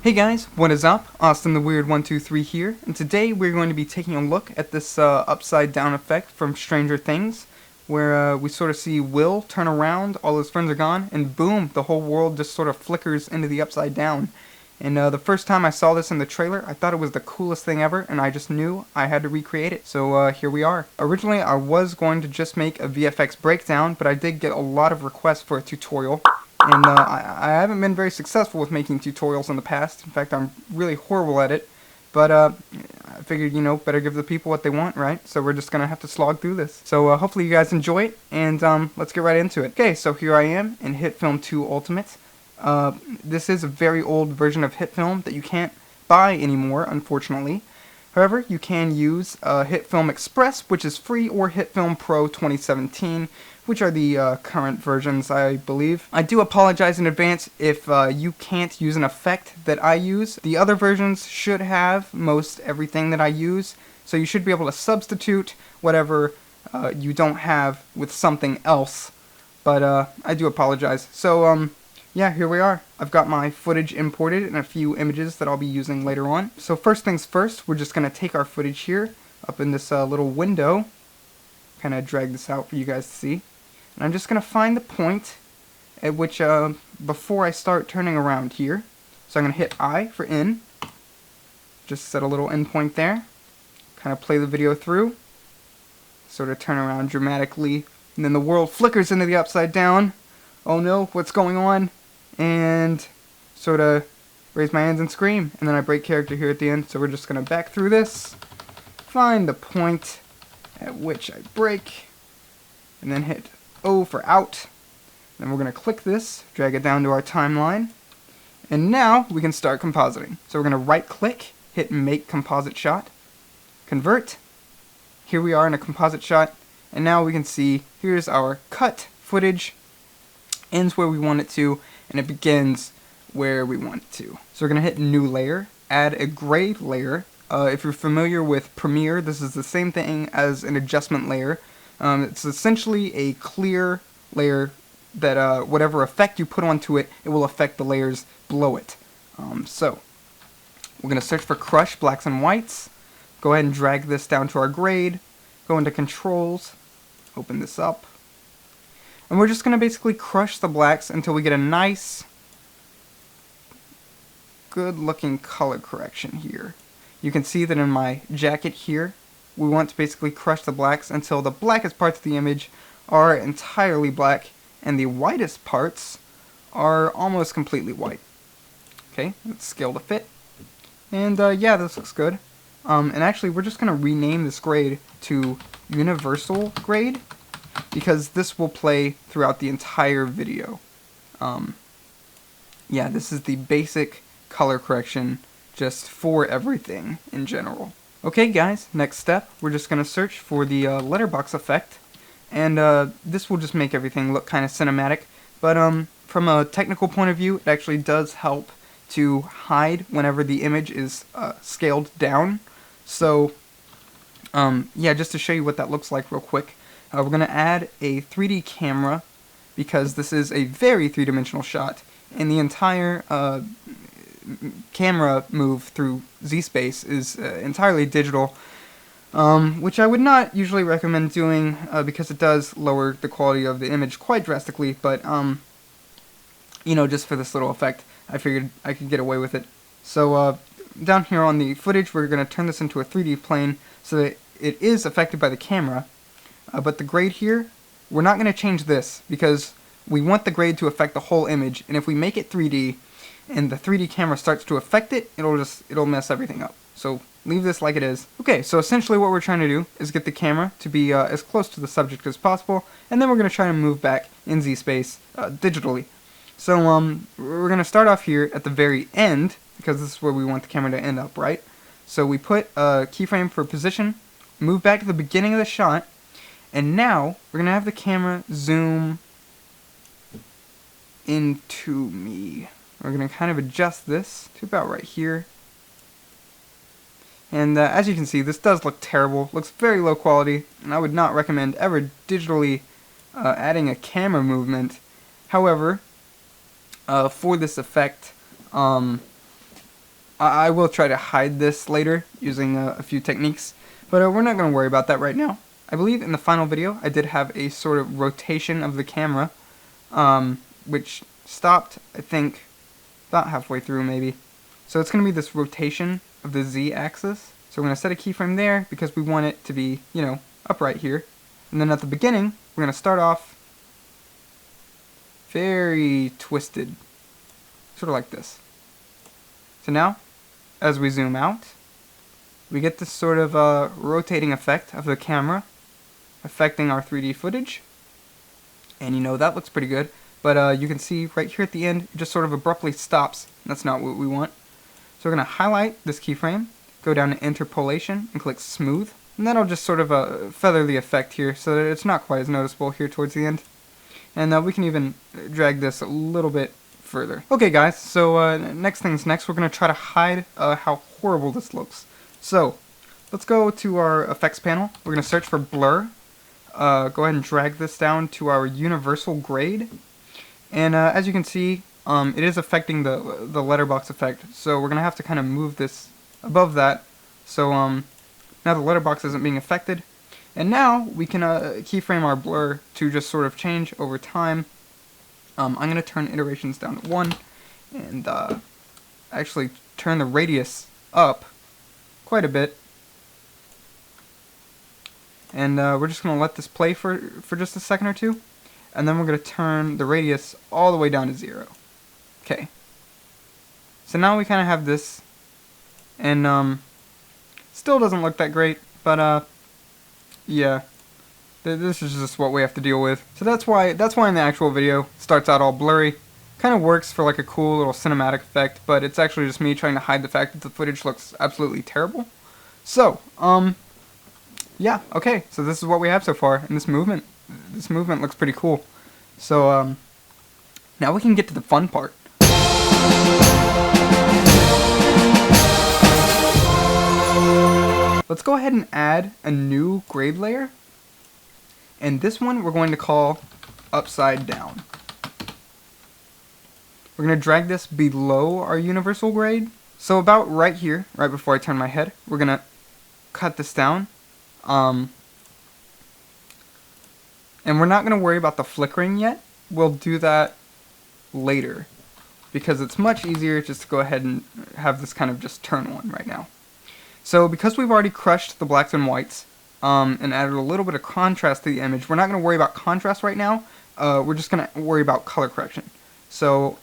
Hey guys, what is up? Austin the Weird 123 here, and today we're going to be taking a look at this upside down effect from Stranger Things, where we sort of see Will turn around, all his friends are gone, and boom, the whole world just sort of flickers into the upside down. And the first time I saw this in the trailer, I thought it was the coolest thing ever, and I just knew I had to recreate it. So here we are. Originally, I was going to just make a VFX breakdown, but I did get a lot of requests for a tutorial. And I haven't been very successful with making tutorials in the past. In fact, I'm really horrible at it. But I figured, better give the people what they want, right? So we're just going to have to slog through this. So hopefully you guys enjoy it, and let's get right into it. Okay, so here I am in HitFilm 2 Ultimate. This is a very old version of HitFilm that you can't buy anymore, unfortunately. However, you can use HitFilm Express, which is free, or HitFilm Pro 2017, which are the current versions, I believe. I do apologize in advance if you can't use an effect that I use. The other versions should have most everything that I use, so you should be able to substitute whatever you don't have with something else. But I do apologize. So, yeah, here we are. I've got my footage imported and a few images that I'll be using later on. So first things first, we're just going to take our footage here up in this little window. Kind of drag this out for you guys to see. And I'm just going to find the point at which, before I start turning around here. So I'm going to hit I for in. Just set a little end point there. Kind of play the video through. Sort of turn around dramatically. And then the world flickers into the upside down. Oh no, what's going on? And sort of raise my hands and scream. And then I break character here at the end. So we're just going to back through this. Find the point at which I break. And then hit O for out. Then we're going to click this, drag it down to our timeline. And now we can start compositing. So we're going to right click, hit make composite shot, convert. Here we are in a composite shot. And now we can see here's our cut footage. Ends where we want it to, and it begins where we want it to. So we're going to hit new layer, add a grade layer. If you're familiar with Premiere, this is the same thing as an adjustment layer. It's essentially a clear layer that whatever effect you put onto it, it will affect the layers below it. So we're going to search for Crush Blacks and Whites. Go ahead and drag this down to our grade. Go into Controls. Open this up. And we're just going to basically crush the blacks until we get a nice, good looking color correction here. You can see that in my jacket here, we want to basically crush the blacks until the blackest parts of the image are entirely black and the whitest parts are almost completely white. Okay, let's scale to fit. And yeah, this looks good. And actually, we're just going to rename this grade to Universal Grade, because this will play throughout the entire video. Yeah, this is the basic color correction just for everything in general. Okay guys, next step, we're just going to search for the letterbox effect, and this will just make everything look kind of cinematic, but from a technical point of view, it actually does help to hide whenever the image is scaled down. So yeah, just to show you what that looks like real quick, we're going to add a 3D camera, because this is a very three-dimensional shot, and the entire camera move through Z-Space is entirely digital, which I would not usually recommend doing because it does lower the quality of the image quite drastically, but just for this little effect, I figured I could get away with it. So down here on the footage, we're going to turn this into a 3D plane so that it is affected by the camera. But the grade here, we're not going to change this because we want the grade to affect the whole image, and if we make it 3D and the 3D camera starts to affect it, it'll mess everything up. So leave this like it is. Okay, so essentially what we're trying to do is get the camera to be as close to the subject as possible, and then we're going to try and move back in Z-Space digitally. So we're going to start off here at the very end, because this is where we want the camera to end up, right? So we put a keyframe for position, move back to the beginning of the shot, and now we're going to have the camera zoom into me. We're going to kind of adjust this to about right here. And as you can see, this does look terrible. Looks very low quality, and I would not recommend ever digitally adding a camera movement. However, for this effect, I will try to hide this later using a few techniques, but we're not going to worry about that right now. I believe in the final video I did have a sort of rotation of the camera, which stopped, I think, about halfway through maybe. So it's going to be this rotation of the z-axis. So we're going to set a keyframe there because we want it to be, you know, upright here. And then at the beginning, we're going to start off very twisted, sort of like this. So now, as we zoom out, we get this sort of rotating effect of the camera affecting our 3D footage. And you know, that looks pretty good. But you can see right here at the end, it just sort of abruptly stops. That's not what we want. So we're going to highlight this keyframe, go down to interpolation, and click smooth. And that'll just sort of feather the effect here so that it's not quite as noticeable here towards the end. And we can even drag this a little bit further. Okay guys, so next things next, we're going to try to hide how horrible this looks. So, let's go to our effects panel. We're going to search for blur. Go ahead and drag this down to our universal grade. And as you can see, it is affecting the letterbox effect. So we're going to have to kind of move this above that. So now the letterbox isn't being affected. And now we can keyframe our blur to just sort of change over time. I'm going to turn iterations down to 1 and actually turn the radius up quite a bit. And we're just going to let this play for just a second or two. And then we're going to turn the radius all the way down to 0. Okay. So now we kind of have this. And still doesn't look that great. But yeah. This is just what we have to deal with. So that's why in the actual video it starts out all blurry. Kind of works for like a cool little cinematic effect. But it's actually just me trying to hide the fact that the footage looks absolutely terrible. So, yeah, okay, so this is what we have so far, and this movement looks pretty cool. So, now we can get to the fun part. Let's go ahead and add a new grade layer, and this one we're going to call upside down. We're going to drag this below our universal grade. So about right here, right before I turn my head, we're going to cut this down. And we're not going to worry about the flickering yet. We'll do that later, because it's much easier just to go ahead and have this kind of just turn on right now. So because we've already crushed the blacks and whites and added a little bit of contrast to the image, we're not going to worry about contrast right now. We're just going to worry about color correction. So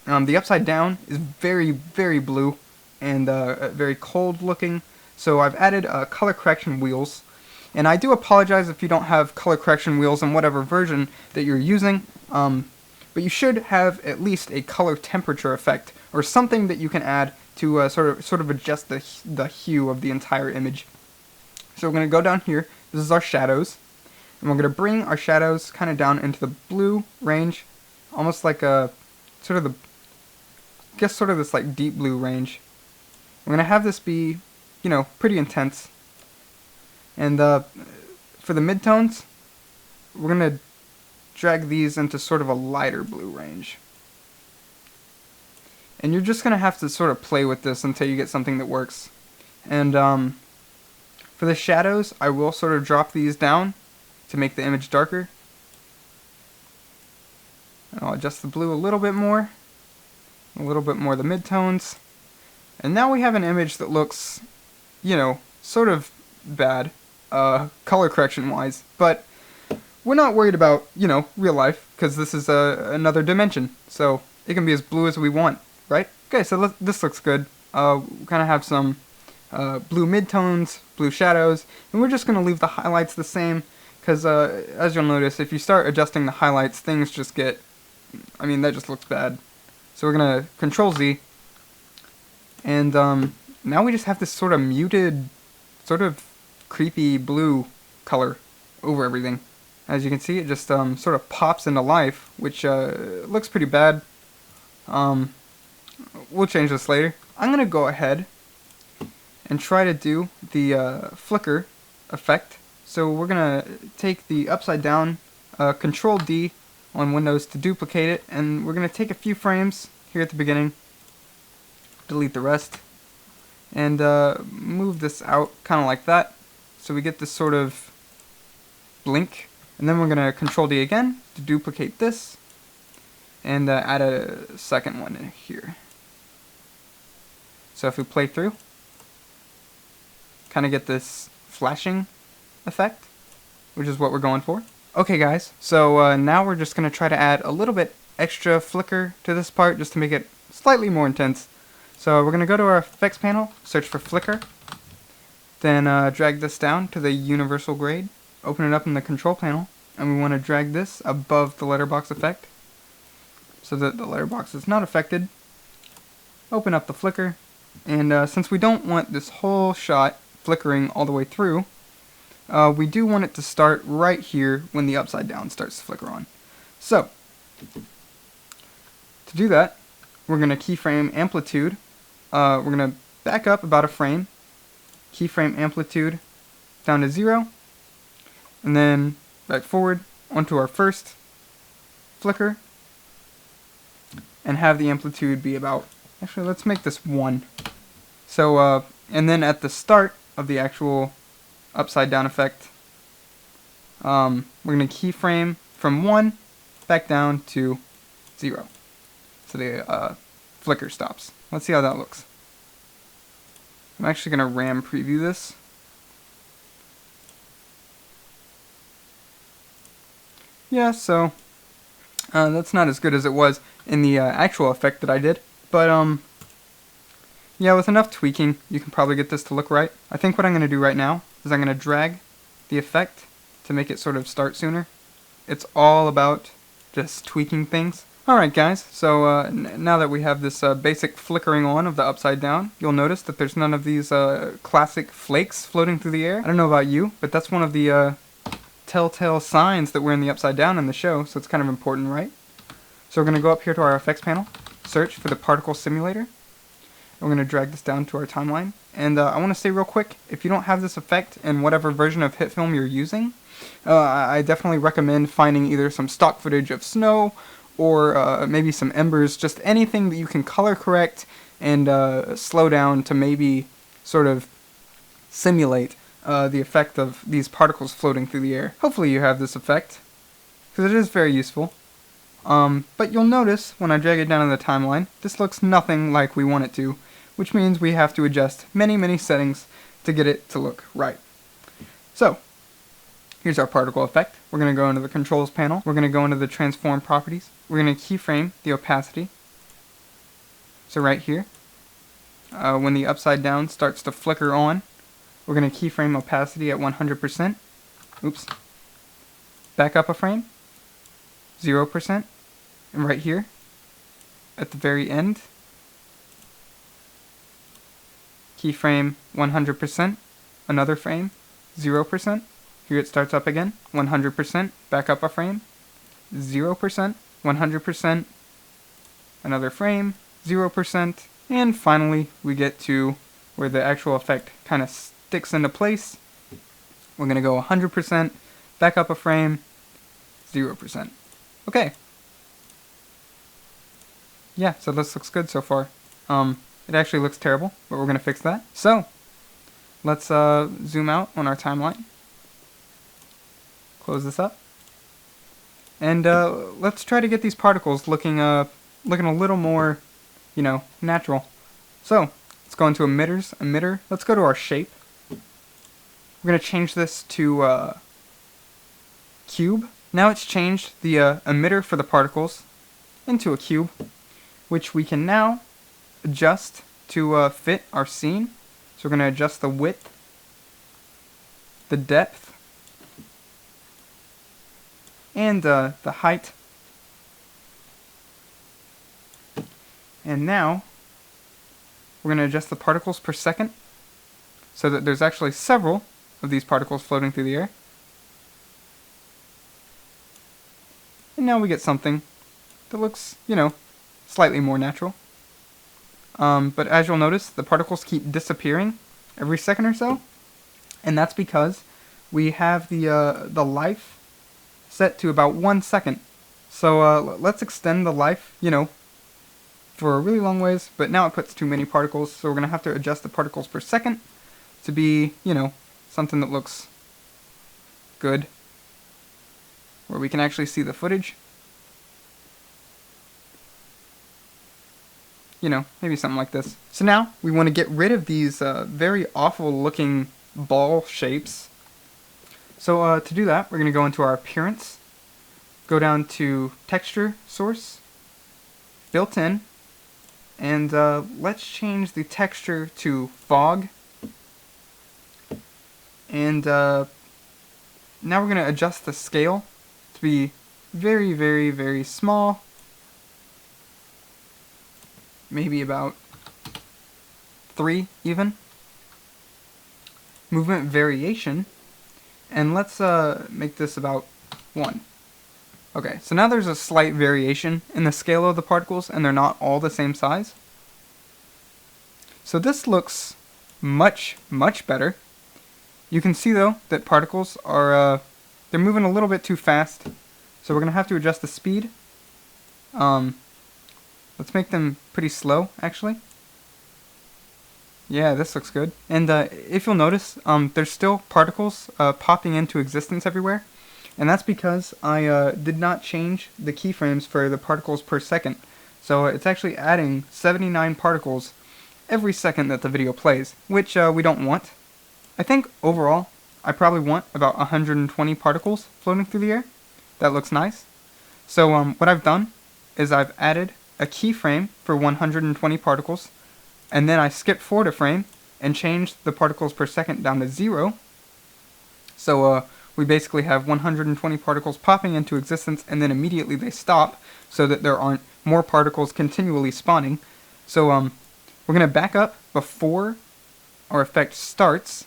the upside down is very, very blue and very cold looking. So I've added color correction wheels. And I do apologize if you don't have color correction wheels in whatever version that you're using. But you should have at least a color temperature effect, or something that you can add to sort of adjust the hue of the entire image. So we're going to go down here. This is our shadows. And we're going to bring our shadows kind of down into the blue range. Almost like a sort of this like deep blue range. We're going to have this be, you know, pretty intense. And for the midtones, we're going to drag these into sort of a lighter blue range. And you're just going to have to sort of play with this until you get something that works. And for the shadows, I will sort of drop these down to make the image darker. And I'll adjust the blue a little bit more the midtones. And now we have an image that looks, you know, sort of bad, color correction wise, but we're not worried about, you know, real life, because this is another dimension, so it can be as blue as we want, right? Okay, so this looks good. We kind of have some blue midtones, blue shadows, and we're just going to leave the highlights the same, because as you'll notice, if you start adjusting the highlights, things just get, I mean, that just looks bad. So we're going to Control Z, and now we just have this sort of muted, sort of creepy blue color over everything. As you can see, it just sort of pops into life, which looks pretty bad. We'll change this later. I'm going to go ahead and try to do the flicker effect. So we're going to take the upside down, Control D on Windows to duplicate it, and we're going to take a few frames here at the beginning, delete the rest, and move this out kind of like that, so we get this sort of blink. And then we're going to Control D again to duplicate this, and add a second one in here. So if we play through, kind of get this flashing effect, which is what we're going for. Okay guys, so now we're just going to try to add a little bit extra flicker to this part just to make it slightly more intense. So we're going to go to our effects panel, search for flicker, then drag this down to the universal grade, open it up in the control panel, and we want to drag this above the letterbox effect so that the letterbox is not affected. Open up the flicker, and since we don't want this whole shot flickering all the way through, we do want it to start right here when the upside down starts to flicker on. So, to do that, we're going to keyframe amplitude. We're going to back up about a frame, keyframe amplitude down to 0, and then back forward onto our first flicker, and have the amplitude be about, actually let's make this 1. So, and then at the start of the actual upside down effect, we're going to keyframe from 1 back down to 0. So the flicker stops. Let's see how that looks. I'm actually going to RAM preview this. Yeah, so that's not as good as it was in the actual effect that I did, but yeah, with enough tweaking, you can probably get this to look right. I think what I'm going to do right now is I'm going to drag the effect to make it sort of start sooner. It's all about just tweaking things. Alright guys, so now that we have this basic flickering on of the upside down, you'll notice that there's none of these classic flakes floating through the air. I don't know about you, but that's one of the telltale signs that we're in the upside down in the show, so it's kind of important, right? So we're going to go up here to our effects panel, search for the particle simulator, and we're going to drag this down to our timeline. And I want to say real quick, if you don't have this effect in whatever version of HitFilm you're using, I definitely recommend finding either some stock footage of snow, or maybe some embers, just anything that you can color correct and slow down to maybe sort of simulate the effect of these particles floating through the air. Hopefully you have this effect, because it is very useful. But you'll notice when I drag it down in the timeline, this looks nothing like we want it to, which means we have to adjust many settings to get it to look right. So, here's our particle effect. We're going to go into the controls panel. We're going to go into the transform properties. We're going to keyframe the opacity. So right here, when the upside down starts to flicker on, we're going to keyframe opacity at 100%. Oops. Back up a frame, 0%. And right here, at the very end, keyframe 100%, another frame, 0%. Here it starts up again, 100%, back up a frame, 0%, 100%, another frame, 0%, and finally we get to where the actual effect kind of sticks into place. We're going to go 100%, back up a frame, 0%. Okay. Yeah, so this looks good so far. It actually looks terrible, but we're going to fix that. So, let's zoom out on our timeline. Close this up. And let's try to get these particles looking a little more, natural. So, let's go into emitter. Let's go to our shape. We're going to change this to cube. Now it's changed the emitter for the particles into a cube, which we can now adjust to fit our scene. So we're going to adjust the width, the depth, and the height. And now we're going to adjust the particles per second so that there's actually several of these particles floating through the air. And now we get something that looks, slightly more natural. But as you'll notice, the particles keep disappearing every second or so, and that's because we have the life set to about 1 second. So let's extend the life, for a really long ways, but now it puts too many particles, so we're going to have to adjust the particles per second to be, you know, something that looks good, where we can actually see the footage. You know, maybe something like this. So now we want to get rid of these very awful looking ball shapes. So to do that, we're going to go into our appearance, go down to texture source, built in, and let's change the texture to fog. And now we're going to adjust the scale to be very, very, very small. Maybe about 3 even. Movement variation, and let's make this about 1. Okay, so now there's a slight variation in the scale of the particles, and they're not all the same size. So this looks much, much better. You can see though that particles are they're moving a little bit too fast, so we're gonna have to adjust the speed. Let's make them pretty slow, actually. Yeah, this looks good. And if you'll notice, there's still particles popping into existence everywhere. And that's because I did not change the keyframes for the particles per second. So it's actually adding 79 particles every second that the video plays, which we don't want. I think overall, I probably want about 120 particles floating through the air. That looks nice. So what I've done is I've added a keyframe for 120 particles, and then I skipped forward a frame and changed the particles per second down to 0. So we basically have 120 particles popping into existence, and then immediately they stop so that there aren't more particles continually spawning. So we're going to back up before our effect starts.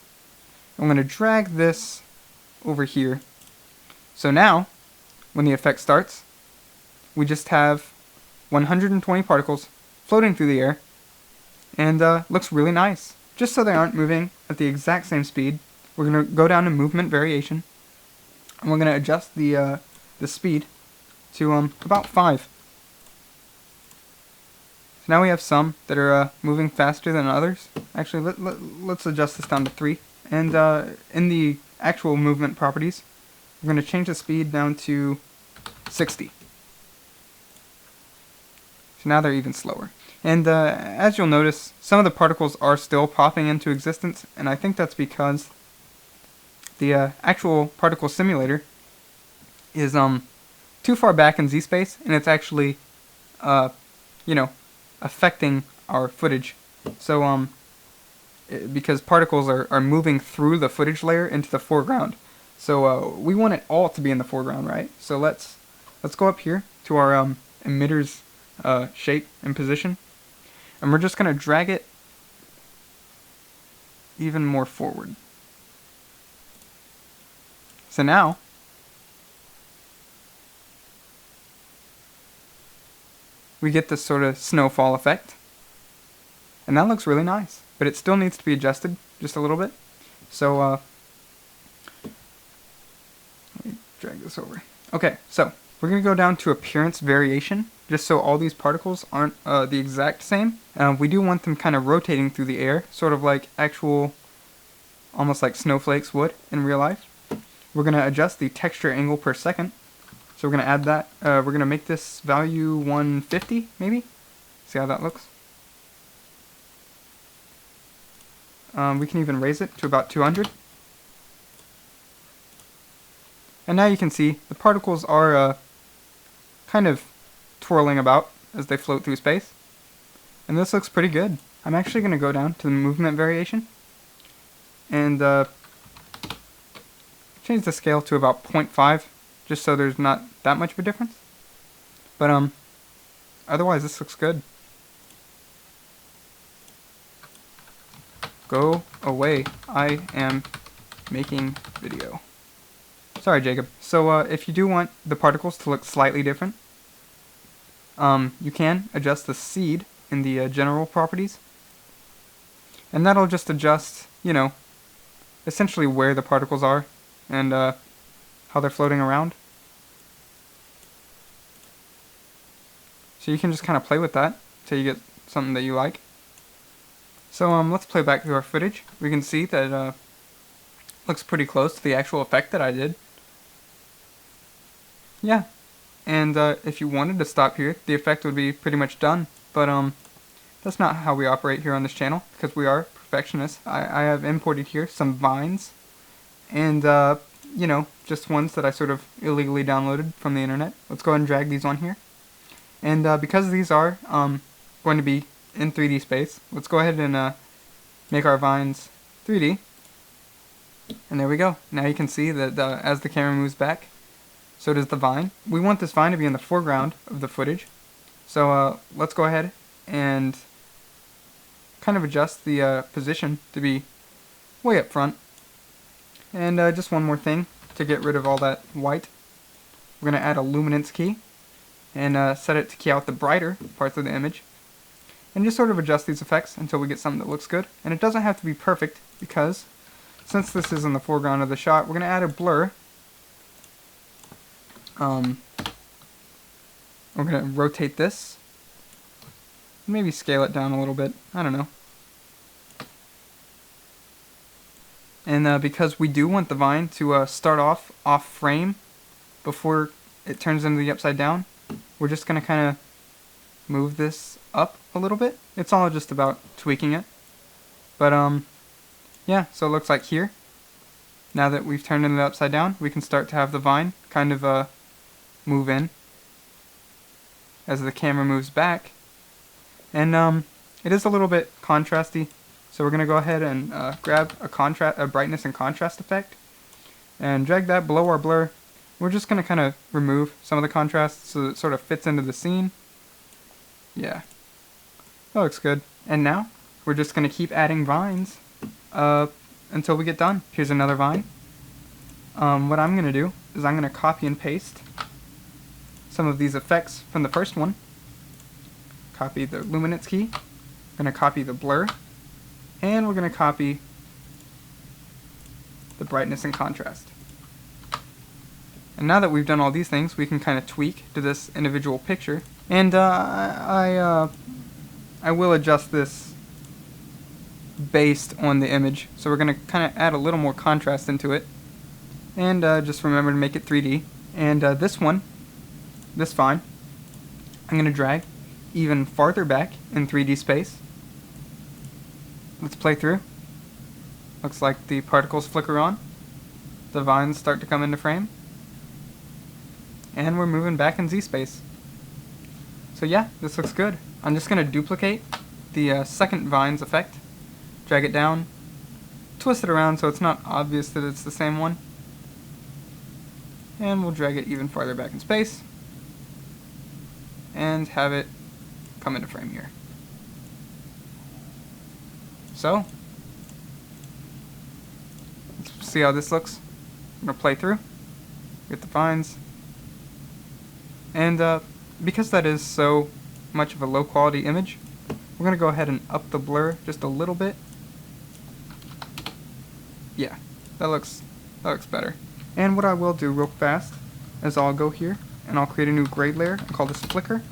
I'm going to drag this over here. So now, when the effect starts, we just have 120 particles floating through the air, and looks really nice. Just so they aren't moving at the exact same speed, we're going to go down to movement variation, and we're going to adjust the speed to about 5. So now we have some that are moving faster than others. Actually, let's adjust this down to 3. And in the actual movement properties, we're going to change the speed down to 60. So now they're even slower. And as you'll notice, some of the particles are still popping into existence, and I think that's because the actual particle simulator is too far back in Z-space, and it's actually, you know, affecting our footage. So because particles are moving through the footage layer into the foreground, so we want it all to be in the foreground, right? So let's go up here to our emitter's shape and position, and we're just going to drag it even more forward. So now we get this sort of snowfall effect, and that looks really nice, but it still needs to be adjusted just a little bit. So let me drag this over. Okay, so we're going to go down to appearance variation, just so all these particles aren't the exact same. We do want them kind of rotating through the air, sort of like actual, almost like snowflakes would in real life. We're going to adjust the texture angle per second. So we're going to add that. We're going to make this value 150, maybe? See how that looks? We can even raise it to about 200. And now you can see the particles are kind of twirling about as they float through space. And this looks pretty good. I'm actually going to go down to the movement variation and change the scale to about 0.5, just so there's not that much of a difference. But otherwise this looks good. Go away. I am making video. Sorry, Jacob. So if you do want the particles to look slightly different, you can adjust the seed in the general properties. And that'll just adjust, you know, essentially where the particles are and how they're floating around. So you can just kind of play with that. till you get something that you like. So let's play back through our footage. We can see that looks pretty close to the actual effect that I did. Yeah, and if you wanted to stop here, the effect would be pretty much done. But that's not how we operate here on this channel, because we are perfectionists. I have imported here some vines, and you know, just ones that I sort of illegally downloaded from the internet. Let's go ahead and drag these on here. And because these are going to be in 3D space, let's go ahead and make our vines 3D. And there we go. Now you can see that as the camera moves back, so does the vine. We want this vine to be in the foreground of the footage. So let's go ahead and kind of adjust the position to be way up front. And just one more thing to get rid of all that white. We're going to add a luminance key and set it to key out the brighter parts of the image. And just sort of adjust these effects until we get something that looks good. And it doesn't have to be perfect, because since this is in the foreground of the shot, we're going to add a blur. We're going to rotate this. Maybe scale it down a little bit. I don't know. And because we do want the vine to start off frame before it turns into the upside down, we're just going to kind of move this up a little bit. It's all just about tweaking it. But yeah, so it looks like here, now that we've turned it upside down, we can start to have the vine kind of move in as the camera moves back. And it is a little bit contrasty, so we're going to go ahead and grab a brightness and contrast effect and drag that below our blur. We're just going to kind of remove some of the contrast so that it sort of fits into the scene. Yeah, that looks good. And now we're just going to keep adding vines until we get done. Here's another vine. What I'm going to do is I'm going to copy and paste some of these effects from the first one. Copy the luminance key. We're going to copy the blur. And we're going to copy the brightness and contrast. And now that we've done all these things, we can kind of tweak to this individual picture. And I will adjust this based on the image. So we're going to kind of add a little more contrast into it. And just remember to make it 3D. And this vine, I'm going to drag even farther back in 3D space. Let's play through. Looks like the particles flicker on. The vines start to come into frame. And we're moving back in Z space. So yeah, this looks good. I'm just going to duplicate the second vine's effect. Drag it down. Twist it around so it's not obvious that it's the same one. And we'll drag it even farther back in space. And have it come into frame here. So, let's see how this looks. I'm going to play through. Get the vines. And because that is so much of a low quality image, we're going to go ahead and up the blur just a little bit. Yeah, that looks better. And what I will do real fast is I'll go here and I'll create a new grade layer and call this flicker.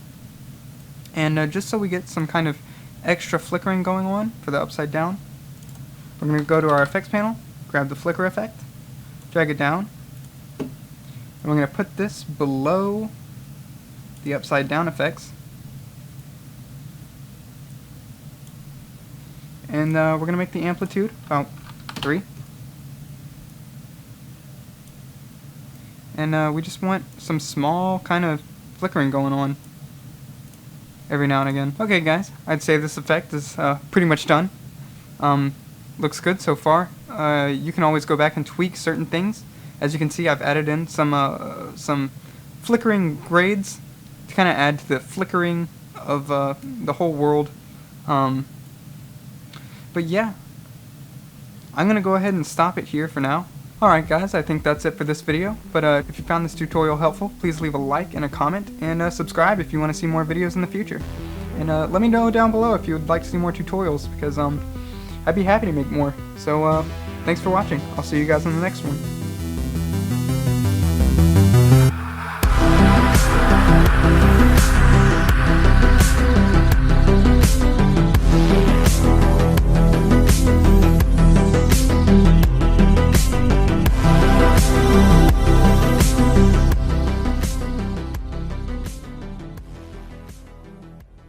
And just so we get some kind of extra flickering going on for the upside down, we're going to go to our effects panel, grab the flicker effect, drag it down, and we're going to put this below the upside down effects. And we're going to make the amplitude about 3. And we just want some small kind of flickering going on every now and again. Okay guys, I'd say this effect is pretty much done. Looks good so far. You can always go back and tweak certain things. As you can see, I've added in some flickering grades to kind of add to the flickering of the whole world. But yeah, I'm going to go ahead and stop it here for now. Alright guys, I think that's it for this video, but if you found this tutorial helpful, please leave a like and a comment, and subscribe if you want to see more videos in the future. And let me know down below if you would like to see more tutorials, because I'd be happy to make more. So thanks for watching. I'll see you guys in the next one.